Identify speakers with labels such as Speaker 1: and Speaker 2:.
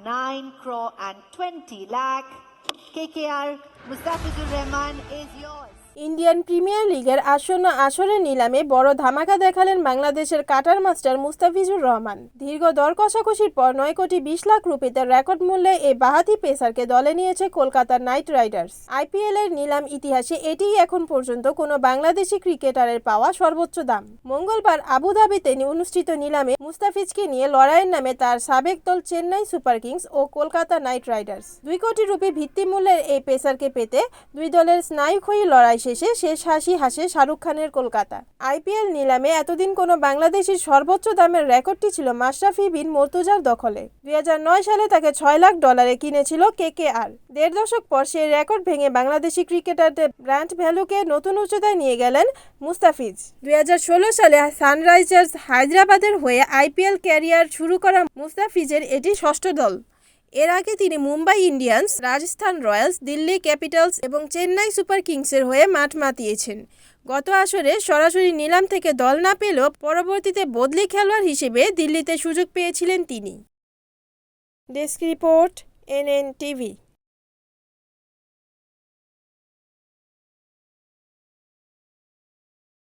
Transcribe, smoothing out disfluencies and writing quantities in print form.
Speaker 1: 9 crore and 20 lakh. KKR Mustafizur Rahman is yours.
Speaker 2: Indian premier লিগের আসন্ন আসরের নিলামে বড় ধামাকা দেখালেন বাংলাদেশের কাটার মাস্টার মুস্তাফিজুর রহমান। দীর্ঘ দর কষাকষির পর 9 কোটি 20 লাখ রুপিতে রেকর্ড মূল্যে এই বাঁহাতি পেসারকে দলে নিয়েছে কলকাতা নাইট রাইডার্স। আইপিএল এর নিলাম ইতিহাসে এটিই এখন পর্যন্ত কোনো বাংলাদেশি ক্রিকেটারের পাওয়া সর্বোচ্চ দাম। মঙ্গলবার আবুধাবিতে অনুষ্ঠিত নিলামে মুস্তাফিজকে নিয়ে লড়াইয়ের নামে তার সাবেক দল চেন্নাই সুপার কিংস ও কলকাতা নাইট রাইডার্স। 2 কোটি রুপি ভিত্তিমূল্যের এই পেসারকে পেতে দুই দলের স্নায়ুক্ষয়ী লড়াই শেষে শেষ হাসি হাসে শাহরুখ খানের কলকাতা। আইপিএল নিলামে এতদিন কোনো বাংলাদেশির সর্বোচ্চ দামের রেকর্ডটি ছিল মাশরাফি বিন মর্তুজার দখলে। 2009 সালে তাকে $6 লাখ কিনেছিল কেকেআর। 1.5 দশক পর সেই রেকর্ড ভেঙে বাংলাদেশি ক্রিকেটারদের ব্র্যান্ড ভ্যালুকে নতুন উচ্চতায় নিয়ে গেলেন মুস্তাফিজ। 2016 সালে সানরাইজার্স হায়দ্রাবাদের হয়ে আইপিএল ক্যারিয়ার শুরু করা মুস্তাফিজের এটি ষষ্ঠ দল। এর আগে তিনি Mumbai Indians, Rajasthan Royals, Delhi Capitals এবং চেন্নাই সুপার কিংসের হয়ে মাঠ মাতিয়েছেন। গত আসরে সরাসরি নিলাম থেকে দল না পেলেও পরবর্তীতে বদলি খেলোয়াড় হিসেবে দিল্লিতে সুযোগ পেয়েছিলেন তিনি। Desk report, NN TV.